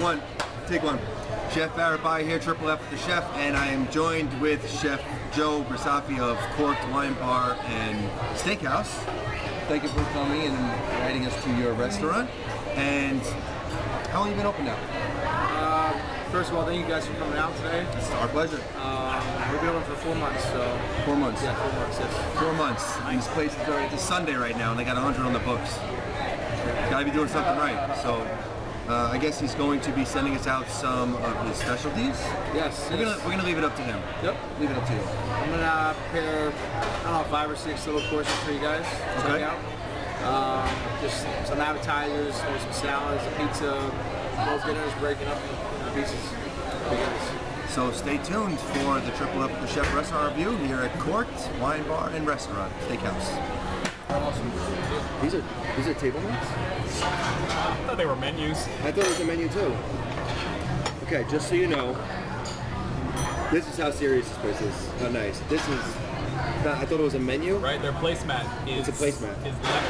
one. Take one. Chef Barret Beyer here, Triple F with the chef, and I am joined with Chef Joe Brisafi of Corked Wine Bar and Steakhouse. Thank you for coming and inviting us to your restaurant. And how long have you been open now? First of all, thank you guys for coming out today. It's our pleasure. We've been open for 4 months, so... 4 months? Yeah, 4 months, yes. 4 months. And this place is already, it's a Sunday right now, and they got 100 on the books. Gotta be doing something right. So, I guess he's going to be sending us out some of his specialties. Yes. We're gonna leave it up to him. Yep. Leave it up to you. I'm gonna prepare, I don't know, 5 or 6 little courses for you guys to check out. Just some appetizers, maybe some salads, a pizza, both dinners, breaking up pieces. So stay tuned for the Triple F with the Chef restaurant review here at Corked Wine Bar and Restaurant, Steakhouse. Awesome. These are table mats? I thought they were menus. I thought it was a menu too. Okay, just so you know, this is how serious this place is. How nice. This is. I thought it was a menu. Right, their placemat is. It's a placemat.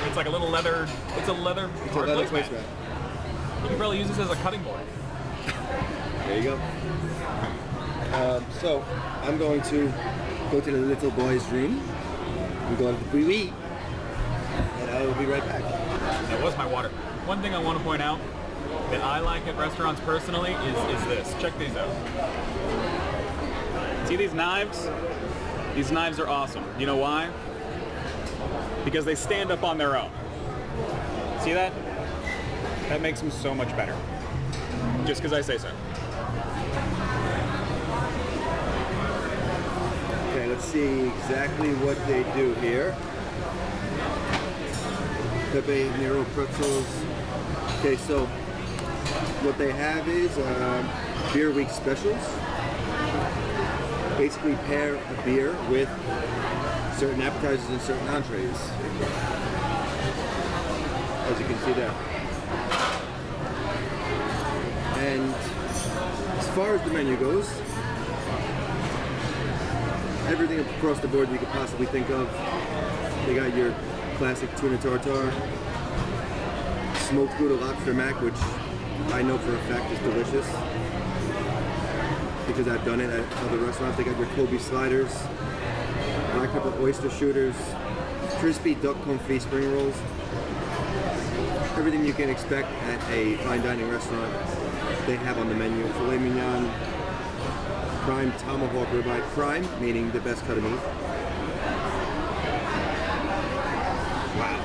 It's like a little leather. It's a leather. It's a leather placemat. You can probably use this as a cutting board. There you go. So I'm going to go to the little boy's room. I'm going to the wee, and I will be right back. That was my water. One thing I want to point out that I like at restaurants personally is this. Check these out. See these knives? These knives are awesome. You know why? Because they stand up on their own. See that? That makes them so much better. Just because I say so. Okay, let's see exactly what they do here. Pepe Nero pretzels. Okay, so what they have is beer week specials. Basically pair a beer with certain appetizers and certain entrees. As you can see there. And as far as the menu goes, everything across the board you could possibly think of. They got your classic tuna tartare, smoked Gouda lobster mac, which I know for a fact is delicious because I've done it at other restaurants. They got your Kobe sliders, black pepper oyster shooters, crispy duck confit spring rolls. Everything you can expect at a fine dining restaurant, they have on the menu. Filet mignon, prime tomahawk ribeye, prime meaning the best cut of meat. Wow.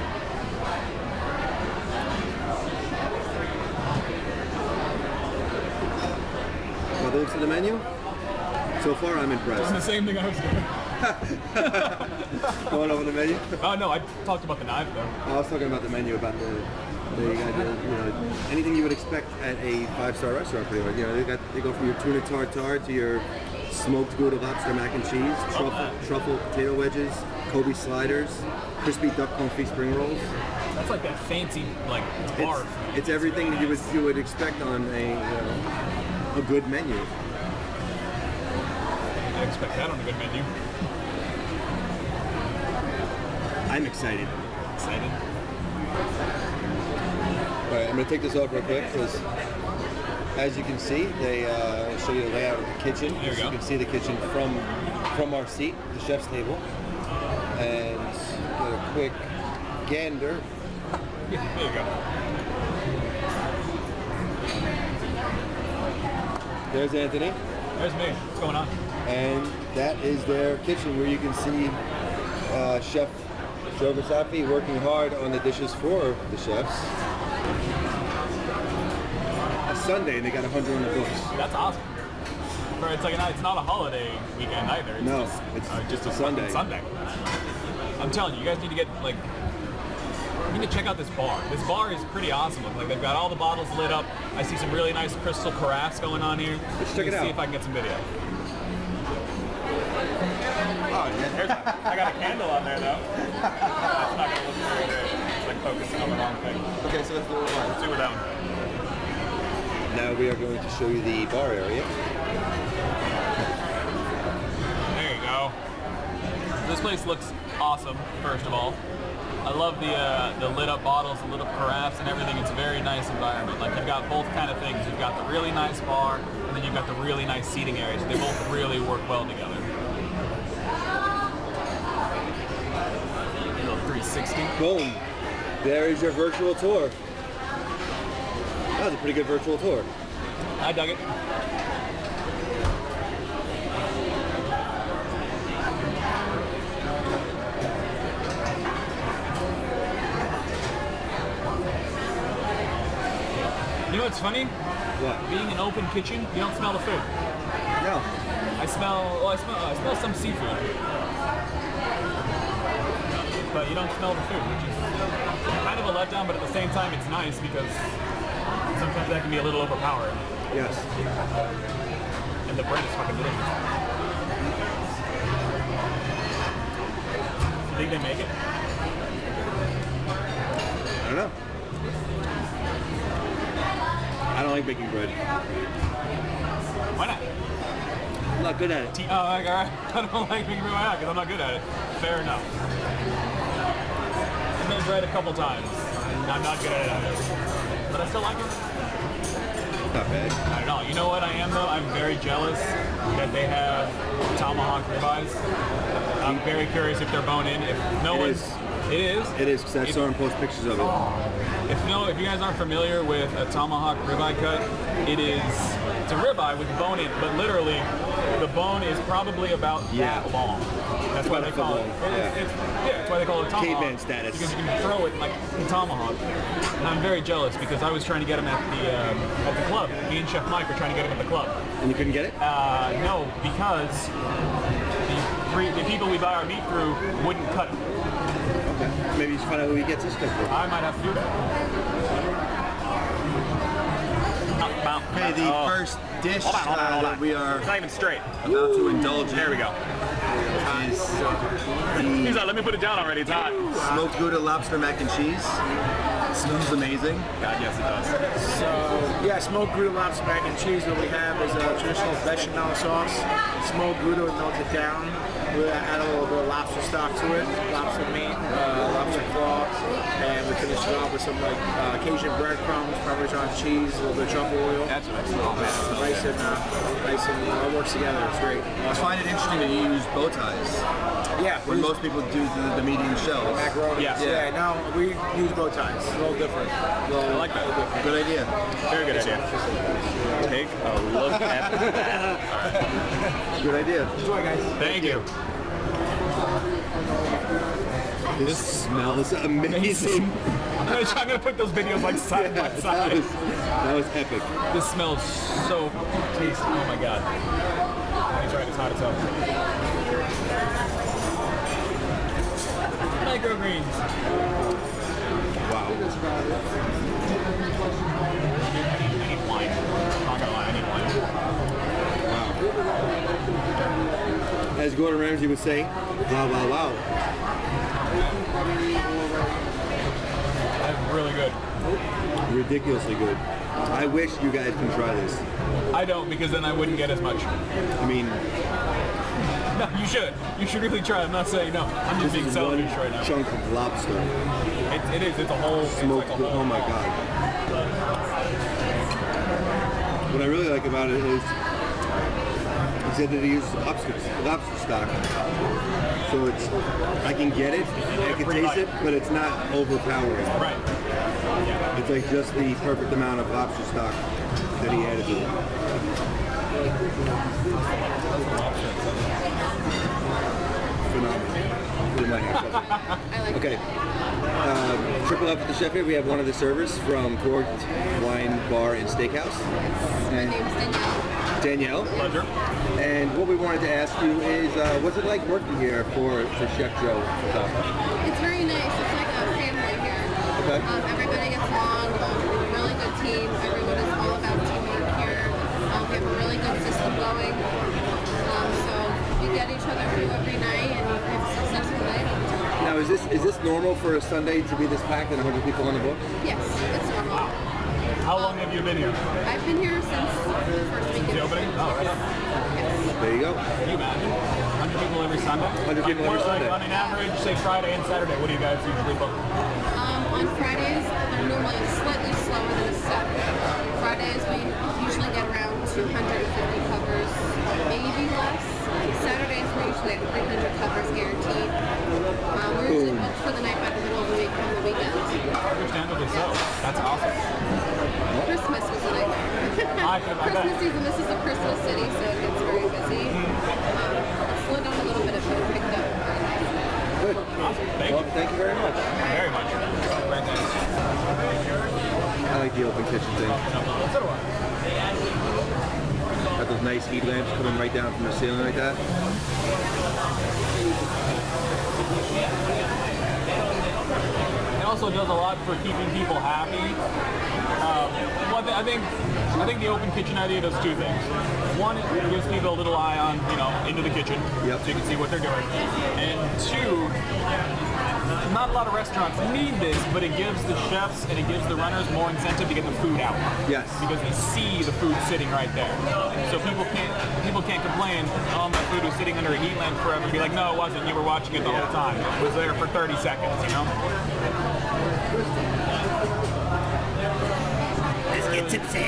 By the looks of the menu, so far I'm impressed. It's the same thing I was doing. Going over the menu? Oh no, I talked about the knife though. I was talking about the menu, about anything you would expect at a 5-star restaurant, pretty much. You know, they go from your tuna tartare to your smoked Gouda lobster mac and cheese, truffle potato wedges, Kobe sliders, crispy duck confit spring rolls. That's like that fancy bar. It's everything that you would expect on a good menu. I expect that on a good menu. I'm excited. Excited. All right, I'm going to take this off real quick because, as you can see, they show you the layout of the kitchen. There you go. You can see the kitchen from our seat, the chef's table, and get a quick gander. Yeah, there you go. There's Anthony. There's me. What's going on? And that is their kitchen where you can see Chef Joe Brisafi working hard on the dishes for the chefs. A Sunday and they got 100 on the books. That's awesome. It's not a holiday weekend either. It's just a Sunday. Sunday. I'm telling you, you guys need to get you need to check out this bar. This bar is pretty awesome. Like they've got all the bottles lit up. I see some really nice crystal carafes going on here. Let's check it out. See if I can get some video. Oh, yeah. I got a candle on there though. That's not gonna look very good. It's like focusing on the wrong thing. Okay, so let's do it live. Let's see we're down. Now we are going to show you the bar area. There you go. This place looks awesome, first of all. I love the lit up bottles, the lit up carafes and everything. It's a very nice environment. Like you've got both kind of things. You've got the really nice bar and then you've got the really nice seating areas. They both really work well together. A little 360. Boom. There is your virtual tour. That was a pretty good virtual tour. I dug it. You know what's funny? What? Being an open kitchen, you don't smell the food. No. I smell some seafood. But you don't smell the food, which is kind of a letdown, but at the same time it's nice because sometimes that can be a little overpowering. Yes. And the bread is fucking delicious. You think they make it? I don't know. I don't like baking bread. Why not? I'm not good at it. Oh, alright. I don't like making bread. Why not? Because I'm not good at it. Fair enough. I made bread a couple times. I'm not good at it either. But I still like it. Not bad. I don't know. You know what I am though? I'm very jealous that they have tomahawk ribeyes. I'm very curious if they're bone in. If no one's, it is. It is because I saw him post pictures of it. If you guys aren't familiar with a tomahawk ribeye cut, it's a ribeye with bone in, but literally the bone is probably about that long. That's why they call it. That's why they call it a tomahawk. Caveman status. Because you can throw it like a tomahawk. And I'm very jealous because I was trying to get him at the club. Me and Chef Mike were trying to get him at the club. And you couldn't get it? No, because the people we buy our meat through wouldn't cut it. Okay. Maybe you should find out who he gets his stuff from. I might have to do that. Okay, the first dish that we are It's not even straight. about to indulge in. There we go. Is He's like, let me put it down already. It's hot. smoked Gouda lobster mac and cheese. Smells amazing. God, yes, it does. So, yeah, smoked Gouda lobster mac and cheese. What we have is a traditional bechamel sauce. Smoked Gouda, we melt it down. We add a little bit of lobster stock to it, lobster meat, lobster claw, and we finish it off with some like Cajun breadcrumbs, Parmesan cheese, a little bit of truffle oil. That's what I smell, man. Nice and it all works together. It's great. I find it interesting that you use bow ties. Yeah, When most people do the medium shells. macaroni. Yeah. Yeah. No, we use bow ties. A little different. I like that. Good idea. Very good idea. Take a look at that. Good idea. Enjoy, guys. Thank you. This smells amazing. I'm gonna put those videos like side by side. That was epic. This smells so tasty. Oh my god. Let me try it. It's hot as hell. Microgreens. Wow. I need wine. I'm not gonna lie, I need wine. As Gordon Ramsay would say, wow, wow, wow. That's really good. Ridiculously good. I wish you guys can try this. I don't, because then I wouldn't get as much. I mean, No, you should. You should really try. I'm not saying no. I'm just being this is one selfish right now. chunk of lobster. It is. It's a whole Smoked, It's like a whole, oh my god. What I really like about it is he said that he uses lobster stock. So it's, I can get it, I can taste it, but it's not overpowering. Right. It's like just the perfect amount of lobster stock that he added to it. Phenomenal. Put in my hand. Okay. Triple up with the chef here. We have one of the servers from Corked Wine Bar and Steakhouse. My name's Danielle. Danielle. Pleasure. And what we wanted to ask you is, what's it like working here for Chef Joe? It's very nice. It's like a family here. Okay. Everybody gets along. Really good team. Everyone is all about teamwork here. We have a really good system going. So we get each other through every night and we have a successful night all the time. Now, is this normal for a Sunday to be this packed and 100 people on the books? Yes, it's normal. How long have you been here? I've been here since the first week of The opening? Oh, right on. Yes. There you go. Can you imagine? 100 people every Sunday? 100 people every Sunday. On an average, say Friday and Saturday, what do you guys usually book? On Fridays, they're normally slightly slower than a Saturday. Fridays, we usually get around 250 covers, maybe less. Saturdays, we're usually at 300 covers guaranteed. We're usually booked for the night by the middle of the week on the weekend. Understandably so. That's awesome. Christmas was a nightmare. Christmas season, this is a Christmas city, so it gets very busy. It's slowed down a little bit, but it picked up. Good. Awesome. Thank you very much. Very much. Very nice. I like the open kitchen thing. So do I. Got those nice heat lamps coming right down from the ceiling like that. It also does a lot for keeping people happy. Well, I think the open kitchen idea does two things. One, it gives people a little eye on, into the kitchen, Yep. so you can see what they're doing. And two, not a lot of restaurants need this, but it gives the chefs and it gives the runners more incentive to get the food out. Yes. Because they see the food sitting right there. So people can't complain, oh, my food was sitting under a heat lamp forever. Be like, no, it wasn't. You were watching it the whole time. It was there for 30 seconds, Let's get tipsy.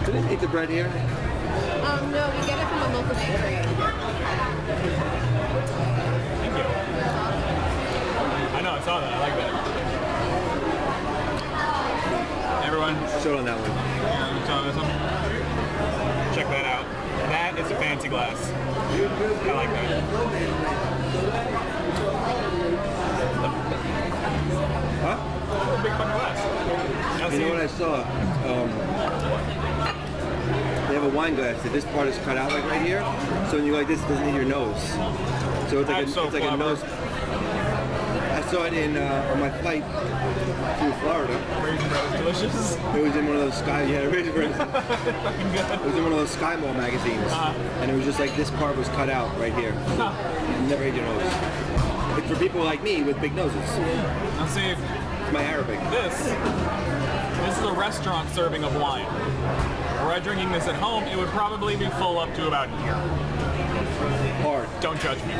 Did they eat the bread here? No, we get it from a local bakery. Thank you. I know, I saw that. I like that. Everyone, Show on that one. you saw this one? Check that out. That is a fancy glass. I like that. Huh? A big fucking glass. You know what I saw? They have a wine glass that this part is cut out like right here. So when you go like this, it doesn't hit your nose. So it's like, That's so it's like a clever. nose. I saw it in on my flight to Florida. Raisin bread is delicious. It was in one of those Sky, yeah, Raisin Bread. Fucking good. It was in one of those Sky Mall magazines, and it was just like this part was cut out right here. You never hit your nose. It's for people like me with big noses. Now see, It's my Arabic. this is a restaurant serving of wine. Were I drinking this at home, it would probably be full up to about here. Hard. Don't judge me.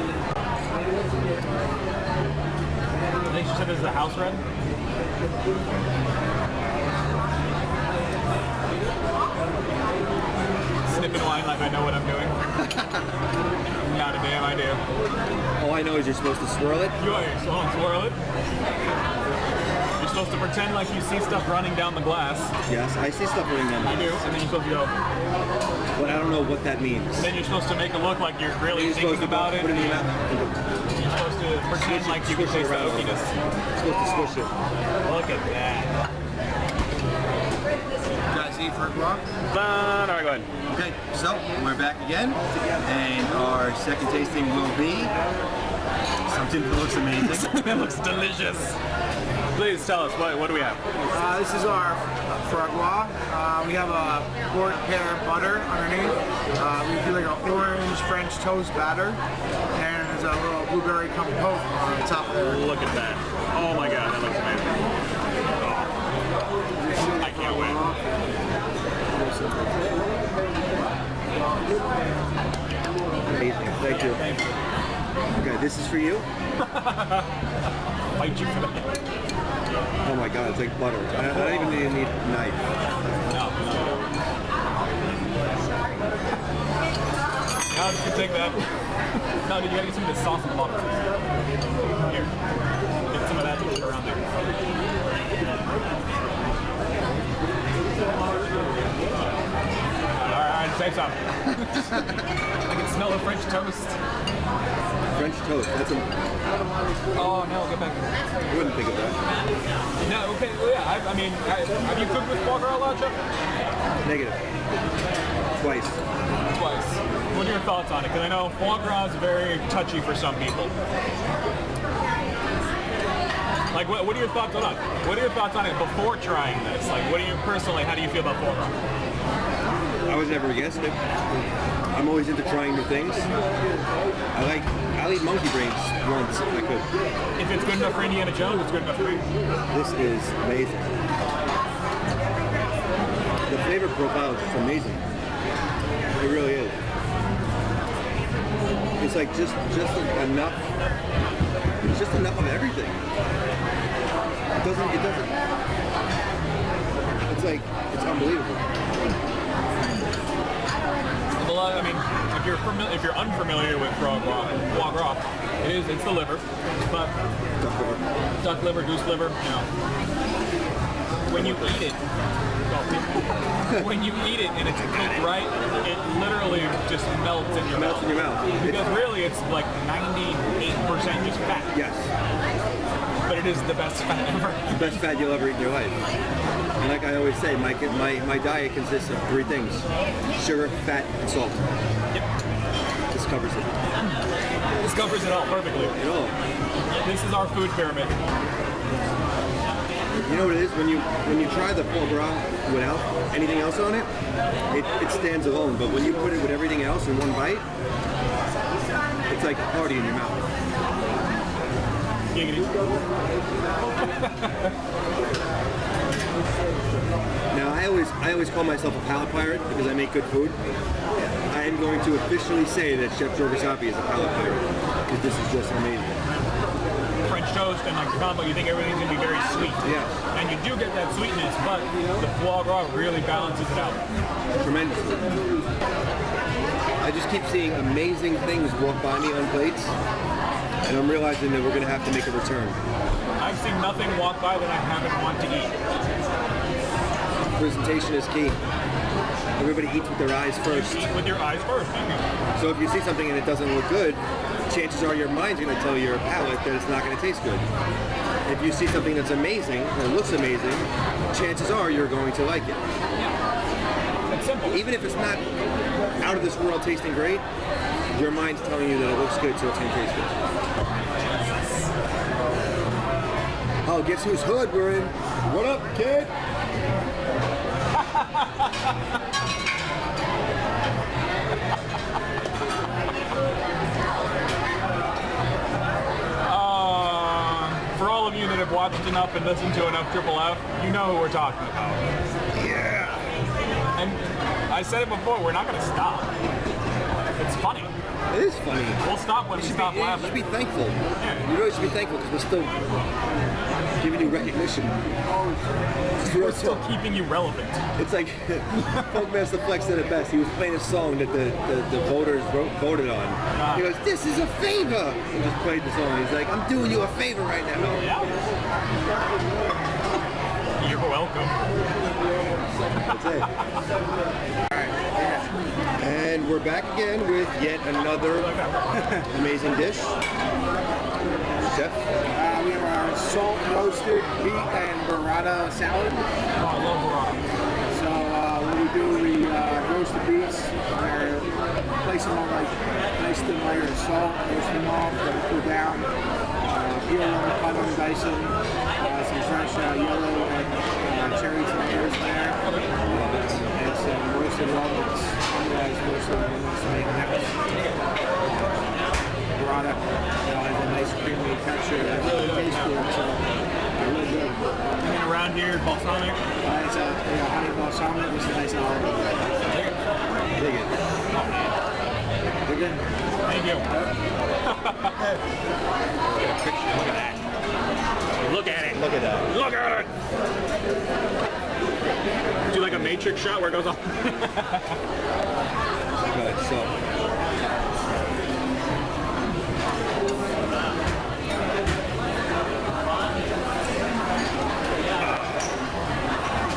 I think she said this is a house red. Sniffing wine like I know what I'm doing. Not a damn idea. All I know is you're supposed to swirl it. You are supposed to swirl it. You're supposed to pretend like you see stuff running down the glass. Yes, I see stuff running down. You do, and then you're supposed to go. But I don't know what that means. Then you're supposed to make it look like you're really You're supposed thinking to about it. put it in your You're mouth. supposed to pretend like you can Squish it taste the around. oakiness. Supposed to squish it. Look at that. Guys, eat for a block. Fun. All right, go ahead. Okay, so we're back again, and our second tasting will be something that looks amazing. It looks delicious. Please tell us, what do we have? This is our fragua. We have a pork pear butter underneath. We do like an orange French toast batter, and there's a little blueberry compote on the top of there. Look at that. Oh my god, that looks amazing. Oh. I can't wait. Amazing, thank you. Thank you. Okay, this is for you. Fight you for that. Oh my god, it's like butter. I don't even need a knife. No. Now you can take that. No, dude, you gotta get some of this sauce in the bottom. Here. Get some of that shit around there. Alright, say something. I can smell the French toast. French toast, that's a... Oh no, get back. I wouldn't think of that. No, okay, well, yeah, I mean, have you cooked with foie gras a lot, Chef? Negative. Twice. Twice. What are your thoughts on it? Because I know foie gras is very touchy for some people. Like, what are your thoughts on it? What are your thoughts on it before trying this? Like, what do you personally, how do you feel about foie gras? I was never against it. I'm always into trying new things. I'll eat monkey brains once if I could. If it's good enough for Indiana Jones, it's good enough for me. This is amazing. flavor profile is just amazing. It really is. It's like just enough. It's just enough of everything. It doesn't. It's like it's unbelievable. I mean, if you're unfamiliar with foie gras, it's the liver, but duck liver, goose liver, you know. When you eat it, and it's cooked right, it literally just melts in your mouth. Because really, it's like 98% just fat. Yes. But it is the best fat ever. The best fat you'll ever eat in your life. And like I always say, my diet consists of 3 things: sugar, fat, and salt. Yep. This covers it. This covers it all perfectly. It all. This is our food pyramid. You know what it is? When you try the foie gras without anything else on it, it stands alone. But when you put it with everything else in one bite, it's like a party in your mouth. Now I always call myself a palate pirate because I make good food. I am going to officially say that Chef Joe Bersapi is a palate pirate because this is just amazing. French toast and like the combo, you think everything's gonna be very sweet. Yeah. And you do get that sweetness, but the foie gras really balances it out. Tremendously. I just keep seeing amazing things walk by me on plates, and I'm realizing that we're gonna have to make a return. I've seen nothing walk by that I haven't want to eat. Presentation is key. Everybody eats with their eyes first. Eat with your eyes first. So if you see something and it doesn't look good, chances are your mind's going to tell your palate that it's not going to taste good. If you see something that's amazing or looks amazing, chances are you're going to like it. Yeah. It's simple. Even if it's not out of this world tasting great, your mind's telling you that it looks good, so it's going to taste good. Oh, guess whose hood we're in? What up, kid? For all of you that have watched enough and listened to enough Triple F, you know who we're talking about. Yeah. And I said it before, we're not going to stop. It's funny. It is funny. We'll stop when we stop You laughing. should be thankful. Yeah. You really should be thankful because we're still giving you recognition. We're still keeping you relevant. It's like Funkmaster Flex said it best. He was playing a song that the voters voted on. He goes, "This is a favor." He just played the song. He's like, "I'm doing you a favor right now." Yeah. You're welcome. That's it. And we're back again with yet another amazing dish. Chef? We have our salt roasted beet and burrata salad. Oh, I love burrata. So what we do, we roast the beets, place them on like nice thin layer of salt, roast them off, let them cool down, peel them, cut them, dice them, some fresh yellow and cherry tomatoes in there, and some roasted walnuts, otherwise roasted walnuts to make next. Burrata, has a nice creamy texture, really tastes good, so really good. And around here, balsamic. It's a honey balsamic with a nice olive. Dig it. We're good. Thank you. Look at that. Look at that. Look at it. Do like a matrix shot where it goes off. Good. So.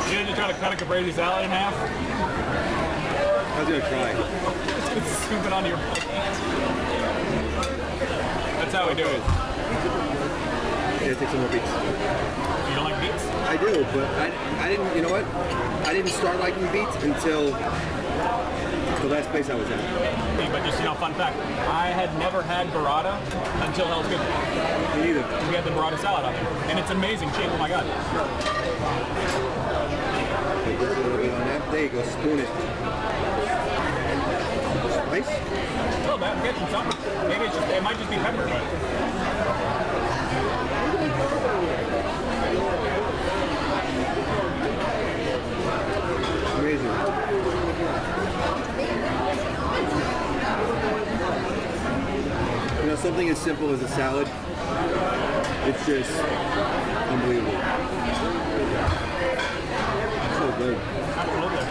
You just try to cut a caprese salad in half. I was gonna try. Scoop it onto your plate. That's how we do it. Yeah, take some more beets. You don't like beets? I do, but I didn't. You know what? I didn't start liking beets until the last place I was at. Yeah, but just, fun fact. I had never had burrata until Hell's Kitchen. Me neither. We had the burrata salad out there. And it's amazing shape. Oh my god. Put just a little bit on that. There you go. Spoon it. Spice? Oh, I'm getting something. Maybe it might just be pepper, but. Amazing. something as simple as a salad, it's just unbelievable. So good. Absolutely.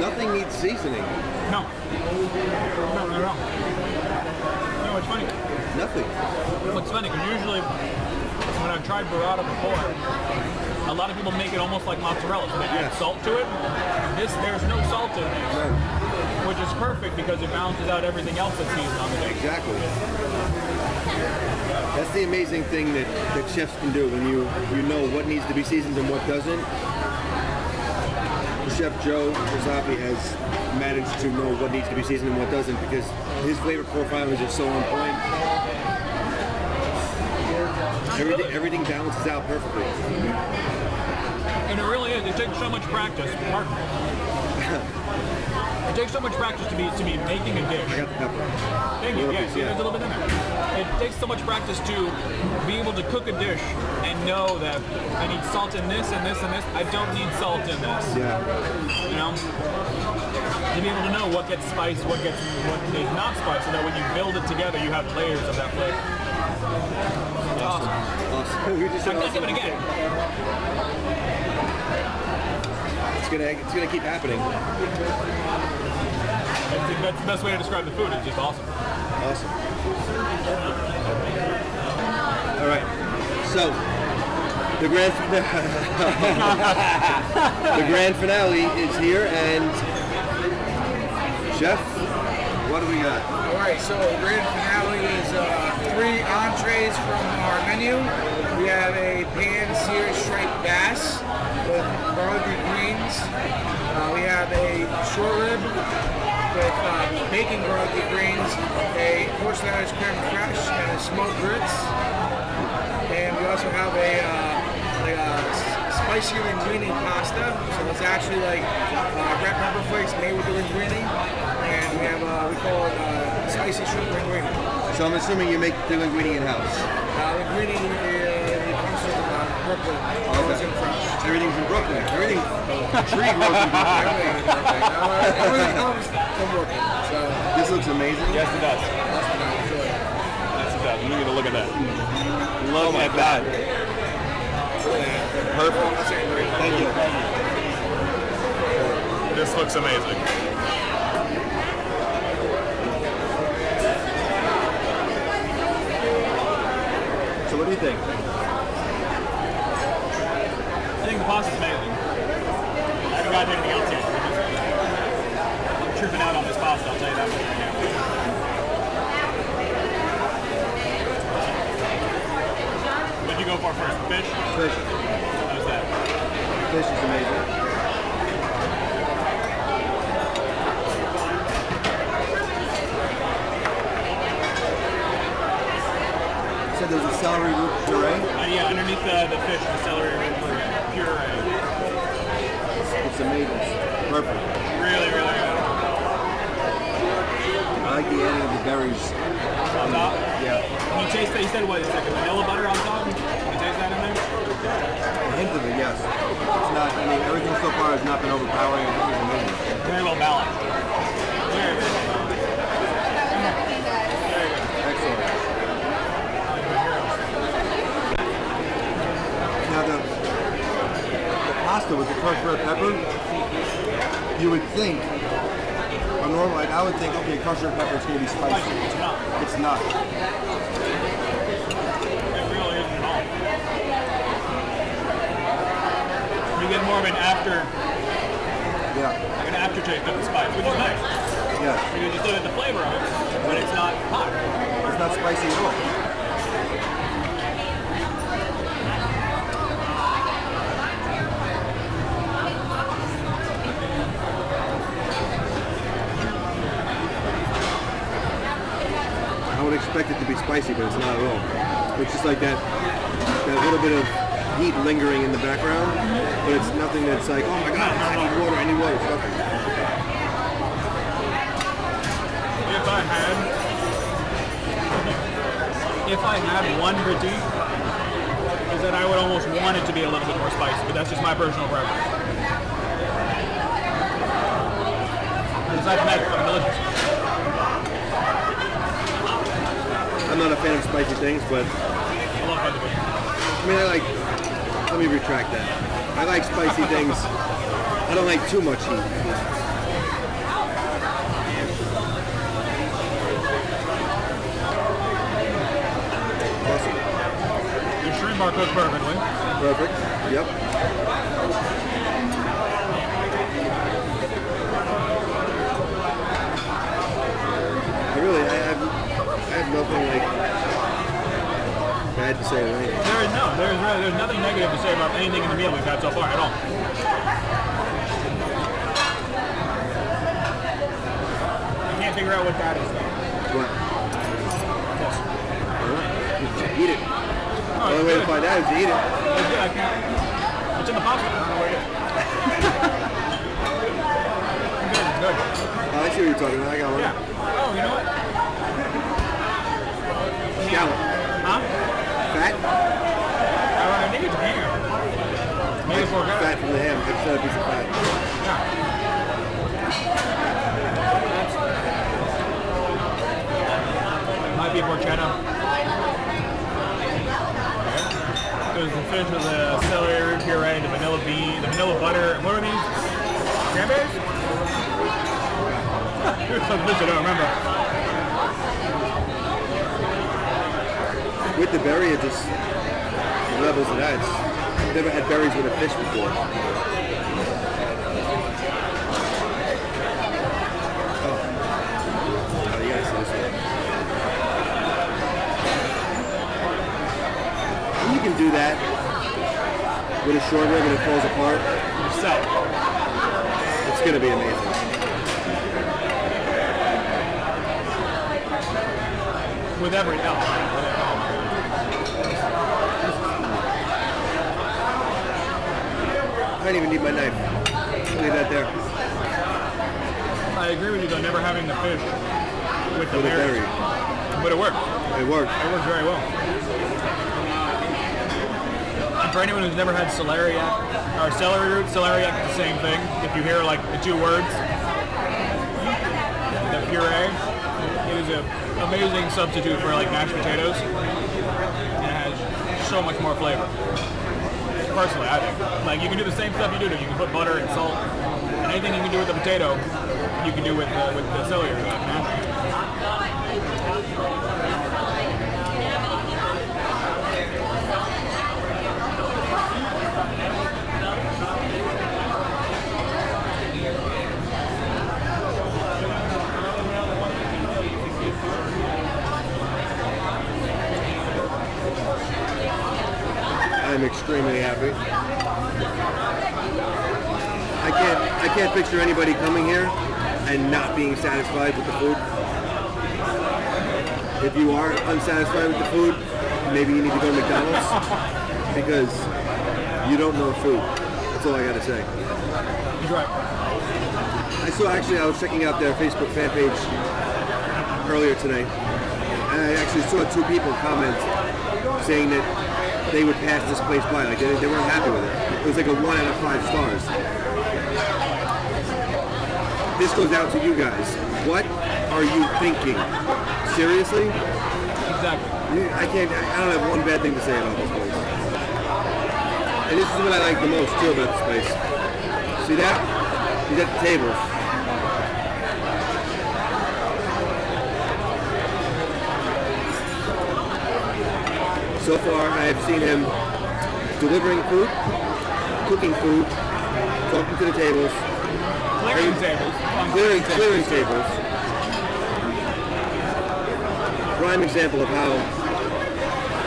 Nothing needs seasoning. No. No. You know what's funny? Nothing. What's funny, because usually when I've tried burrata before, a lot of people make it almost like mozzarella, so they add salt to it. There's no salt in it, which is perfect because it balances out everything else that's seasoned on the dish. Exactly. That's the amazing thing that chefs can do when you know what needs to be seasoned and what doesn't. Chef Joe Bersafi has managed to know what needs to be seasoned and what doesn't because his flavor profiling is just so on point. Everything balances out perfectly. And it really is. It takes so much practice. Pardon me. It takes so much practice to be making a dish. I got the pepper. Thank you. Yeah, see, there's a little bit in there. It takes so much practice to be able to cook a dish and know that I need salt in this and this and this. I don't need salt in this. Yeah. You know? To be able to know what gets spiced, what is not spiced, so that when you build it together, you have layers of that flavor. It's awesome. We just I'm gonna give it again. It's gonna keep happening. That's the best way to describe the food. It's just awesome. Awesome. All right. So the grand finale is here, and Chef, what do we got? All right, so grand finale is 3 entrees from our menu. We have a pan-seared striped bass with garlicky greens. We have a short rib with bacon garlicky greens, a horseradish creme fraiche, and a smoked grits. And we also have a spicy linguine pasta. So it's actually like red pepper flakes made with the linguine. And we have we call it spicy shrimp linguine. So I'm assuming you make the linguine in-house. Linguine comes from Brooklyn. Frozen fresh. Everything's in Brooklyn. Everything tree grows in Brooklyn. Everything comes from Brooklyn. So This looks amazing. Yes, it does. that's what I enjoy. Yes, it does. You need to look at that. Look at that. Perfect. Thank you. This looks amazing. So what do you think? I think the pasta's amazing. I haven't gotten anything else yet. I'm tripping out on this pasta, I'll tell you that much right now. What did you go for first? Fish? Fish. How's that? Fish is amazing. So there's a celery root puree. Yeah, underneath the fish, the celery puree. It's amazing. It's perfect. Really, really good. I like the adding of the berries. On top? Yeah. Can you taste that? You said what? It's like a vanilla butter on top? Can you taste that in there? A hint of it, yes. It's not, I mean, everything so far has not been overpowering. I think it's amazing. Very well balanced. Very, very well balanced. Excellent. Now the pasta with the crushed red pepper, you would think, a normal, like I would think, okay, crushed red pepper is going to be spicy. It's not. It's not. It really isn't at all. You get more of an aftertaste of the spice, which is nice. Yeah. Because you still get the flavor of it, but it's not hot. It's not spicy at all. I would expect it to be spicy, but it's not at all. It's just like that little bit of heat lingering in the background, but it's nothing that's like, oh my god, I need water, It's nothing. If I had one critique, is that I would almost want it to be a little bit more spicy, but that's just my personal preference. aside from that, it's fucking delicious. I'm not a fan of spicy things, but I love spicy food. I mean, let me retract that. I like spicy things. I don't like too much heat. Awesome. Your shrimp are cooked perfectly. Perfect. Yep. I have nothing like bad to say about anything. There's nothing negative to say about anything in the meal we've had so far at all. I can't figure out what that is though. What? Yes. Eat it. Oh, The only way to find out is to eat it. It's good. I can't. It's in the pasta. I don't know where it is. It's good. Oh, I see what you're talking about. I got one. Yeah. Oh, you know what? Scallop. Huh? Fat? I think it's ham. Maybe it's more good. Fat from the ham. It's not a piece of fat. Might be porchetta. Because it's finished with the celery puree, the vanilla bean, the vanilla butter, and what are these? Cranberries? Here's some fish I don't remember. With the berry, it just levels it out. I've never had berries with a fish before. Oh, you gotta see this one. You can do that with a short rib and it falls apart. Yourself. It's gonna be amazing. With everything else. I don't even need my knife. Leave that there. I agree with you though, never having the fish with the With a berries. berry. But it worked. It worked. It works very well. And for anyone who's never had celeriac, or celery root, celeriac is the same thing. If you hear like the two words, the puree, it is an amazing substitute for like mashed potatoes. And it has so much more flavor. Personally, I think. Like you can do the same stuff you do. You can put butter and salt, and anything you can do with the potato, you can do with the celery root. I'm extremely happy. I can't picture anybody coming here and not being satisfied with the food. If you are unsatisfied with the food, maybe you need to go to McDonald's because you don't know food. That's all I gotta say. He's right. I was checking out their Facebook fan page earlier today, and I actually saw two people comment saying that they would pass this place by. Like they weren't happy with it. It was like a 1 out of 5 stars. This goes out to you guys. What are you thinking? Seriously? Exactly. I don't have one bad thing to say about this place. And this is what I like the most too about this place. See that? You got the tables. So far, I have seen him delivering food, cooking food, talking to the tables, Clearing tables. clearing tables. Prime example of how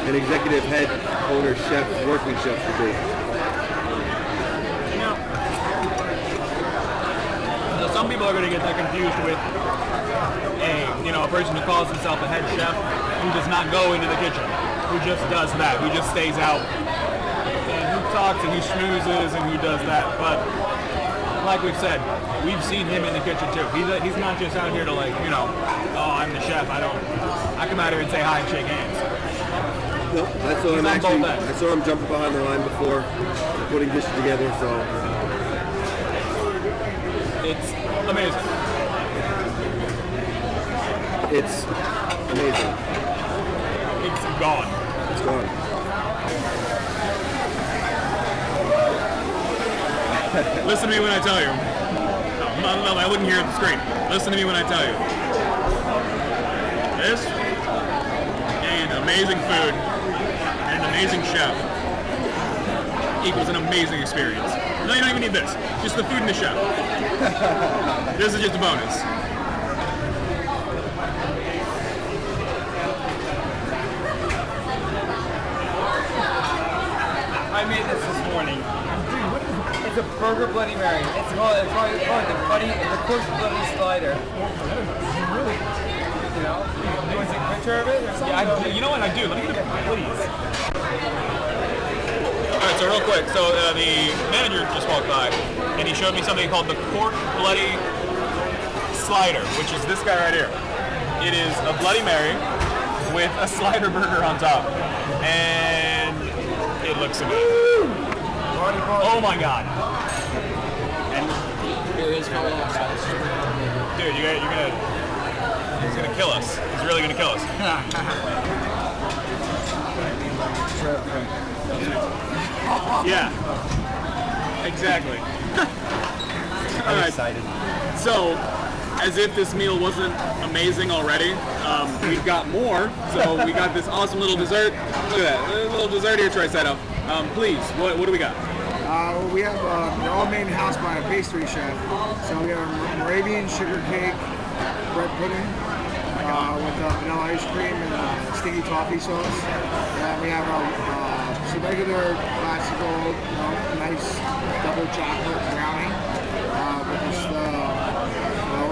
an executive head, owner, chef, working chef should be. So some people are going to get that confused with a person who calls himself a head chef who does not go into the kitchen, who just does that, who just stays out, and who talks and who schmoozes and who does that. But like we've said, we've seen him in the kitchen too. He's not just out here to oh, I'm the chef. I come out here and say hi and shake hands. No, I saw him jumping behind the line before putting dishes together, so It's amazing. It's amazing. It's gone. It's gone. Listen to me when I tell you. No, I wouldn't hear it on the screen. Listen to me when I tell you. This and amazing food and an amazing chef equals an amazing experience. No, you don't even need this. Just the food and the chef. This is just a bonus. I made this morning. It's a burger Bloody Mary. It's called the Corked Bloody Slider. You know? You want to take a picture of it or something? Yeah, you know what? I do. Let me get a please. Alright, so real quick. So the manager just walked by and he showed me something called the Corked Bloody Slider, which is this guy right here. It is a Bloody Mary with a slider burger on top. And it looks amazing. Oh my god. And dude, you're gonna he's gonna kill us. He's really gonna kill us. Yeah. Exactly. I'm excited. So, as if this meal wasn't amazing already, we've got more. So we got this awesome little dessert. Look at that, a little dessert here, Triceto. Please, what do we got? We have, they're all made in-house by a pastry chef. So we have a Moravian sugar cake, bread pudding, with vanilla ice cream and sticky toffee sauce. And we have some regular classical, nice double chocolate brownie with this,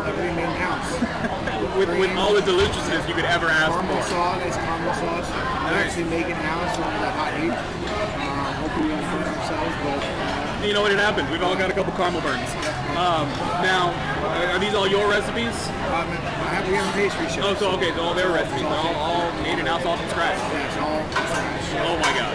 everything made in-house. with all the deliciousness you could ever ask caramel for. sauce, it's caramel sauce. We actually make it in-house on the hot heat. Hopefully we don't burn ourselves, but... You know what, it happens. We've all got a couple caramel burns. Now, are these all your recipes? We have a pastry chef. Oh, so okay, so all their recipes. They're all made in-house, all from scratch. Yeah, it's all from scratch. Oh my god.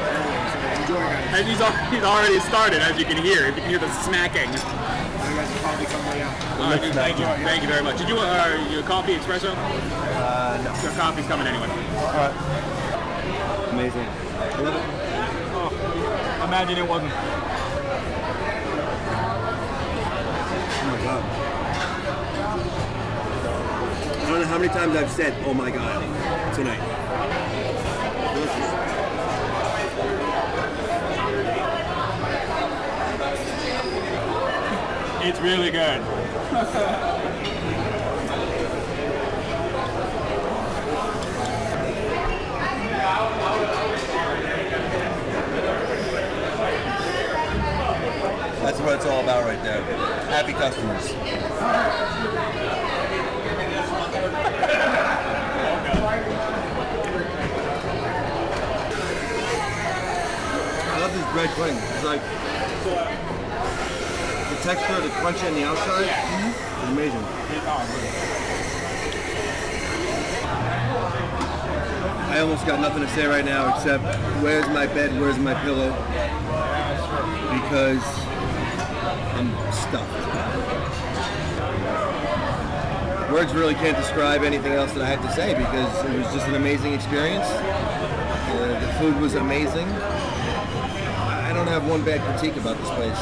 Enjoy, guys. And he's already started, as you can hear. You can hear the smacking. You guys will probably come way out. All right, thank you. Thank you very much. Did you want your coffee espresso? No. Your coffee's coming anyway. All right. Amazing. I love it. Oh, imagine it wasn't. Oh my god. I don't know how many times I've said, oh my god, tonight. Delicious. It's really good. That's what it's all about right there. Happy customers. I love this bread pudding. It's like the texture, the crunch on the outside. It's amazing. I almost got nothing to say right now except where's my bed, where's my pillow? Because I'm stuffed. Words really can't describe anything else that I have to say because it was just an amazing experience. The food was amazing. I don't have one bad critique about this place.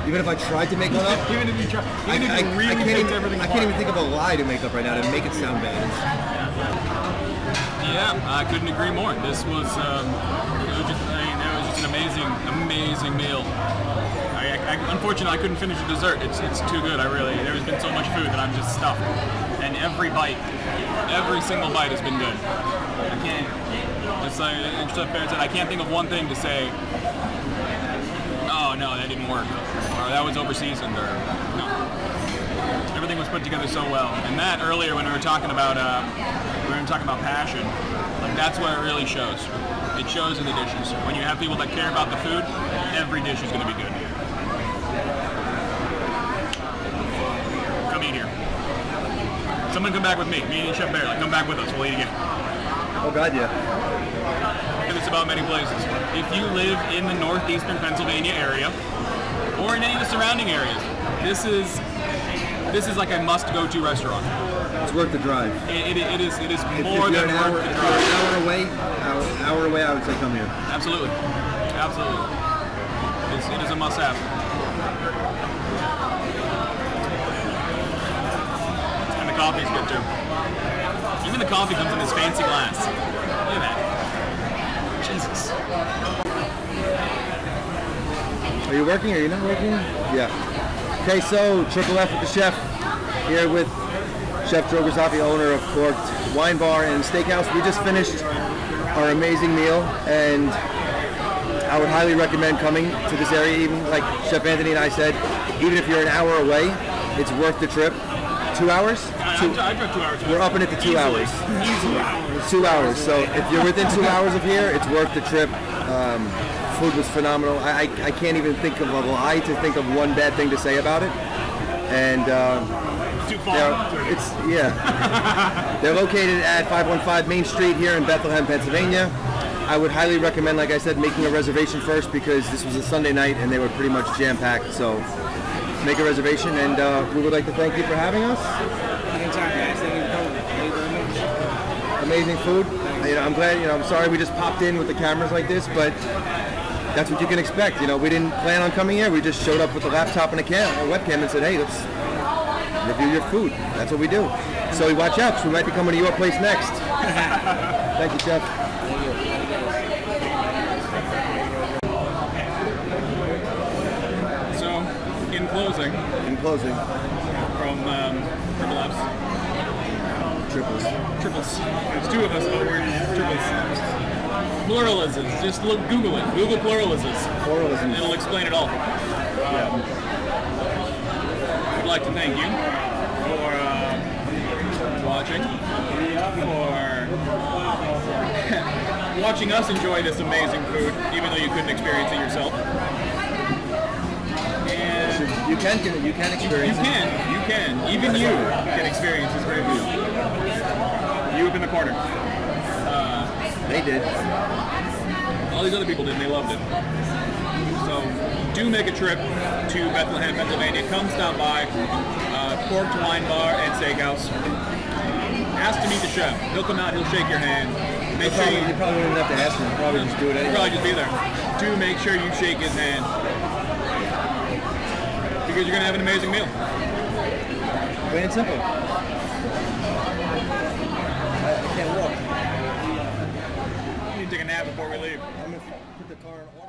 Even if I tried to make one up, Even if you try, I can't even think of a lie to make up right now to make it sound bad. Yeah, I couldn't agree more. This was, it was just an amazing meal. Unfortunately, I couldn't finish the dessert. It's too good. There's been so much food that I'm just stuffed. And every single bite has been good. I can't, it's like Chef Barret said, I can't think of one thing to say, oh no, that didn't work, or that was over-seasoned, or no. Everything was put together so well. And that earlier when we were talking about passion, like that's where it really shows. It shows in the dishes. When you have people that care about the food, every dish is going to be good. Come eat here. Someone come back with me. Me and Chef Beyer. Like, come back with us. We'll eat again. Oh God, yeah. And it's about many places. If you live in the northeastern Pennsylvania area, or in any of the surrounding areas, this is This is like a must-go-to restaurant. It's worth the drive. It is If more you're than an hour, worth the if you're drive. an hour away, I would say come here. Absolutely. Absolutely. It is a must-have. And the coffee's good too. Even the coffee comes in this fancy glass. Look at that. Jesus. Are you working? Are you not working? Yeah. Okay, so Triple F with the chef here with Chef Joe Grisafi, owner of Corked Wine Bar and Steakhouse. We just finished our amazing meal, and I would highly recommend coming to this area. Even like Chef Anthony and I said, even if you're an hour away, it's worth the trip. 2 hours? I drove 2 hours. We're upping it to 2 hours. Easily. 2 hours. So if you're within 2 hours of here, it's worth the trip. Food was phenomenal. I can't even think of a lie to think of one bad thing to say about it. And Too far. they're located at 515 Main Street here in Bethlehem, Pennsylvania. I would highly recommend, like I said, making a reservation first because this was a Sunday night and they were pretty much jam-packed. So make a reservation, and we would like to thank you for having us. Anytime, guys. Thank you for coming. Thank you very much. Amazing food. I'm glad. I'm sorry we just popped in with the cameras like this, but that's what you can expect. We didn't plan on coming here. We just showed up with a laptop and a webcam and said, hey, let's review your food. That's what we do. So watch out, because we might be coming to your place next. Thank you, Chef. So, in closing, from Triple F's. Triples. There's two of us, but we're triples. Pluralisms. Just Google it. Google pluralisms. Pluralisms. It'll explain it all. I'd like to thank you for watching, for watching us enjoy this amazing food, even though you couldn't experience it yourself. And You can experience it. you can. Even you can experience this great meal. You up in the corner. They did. All these other people did, and they loved it. So, do make a trip to Bethlehem, Pennsylvania. Come stop by Corked Wine Bar and Steakhouse. Ask to meet the chef. He'll come out, he'll shake your hand. Make sure You probably wouldn't have to ask them. Probably just do it He'll anyway. probably just be there. Do make sure you shake his hand. Because you're going to have an amazing meal. Plain and simple. I can't walk. You need to take a nap before we leave. I'm going to put the car in order.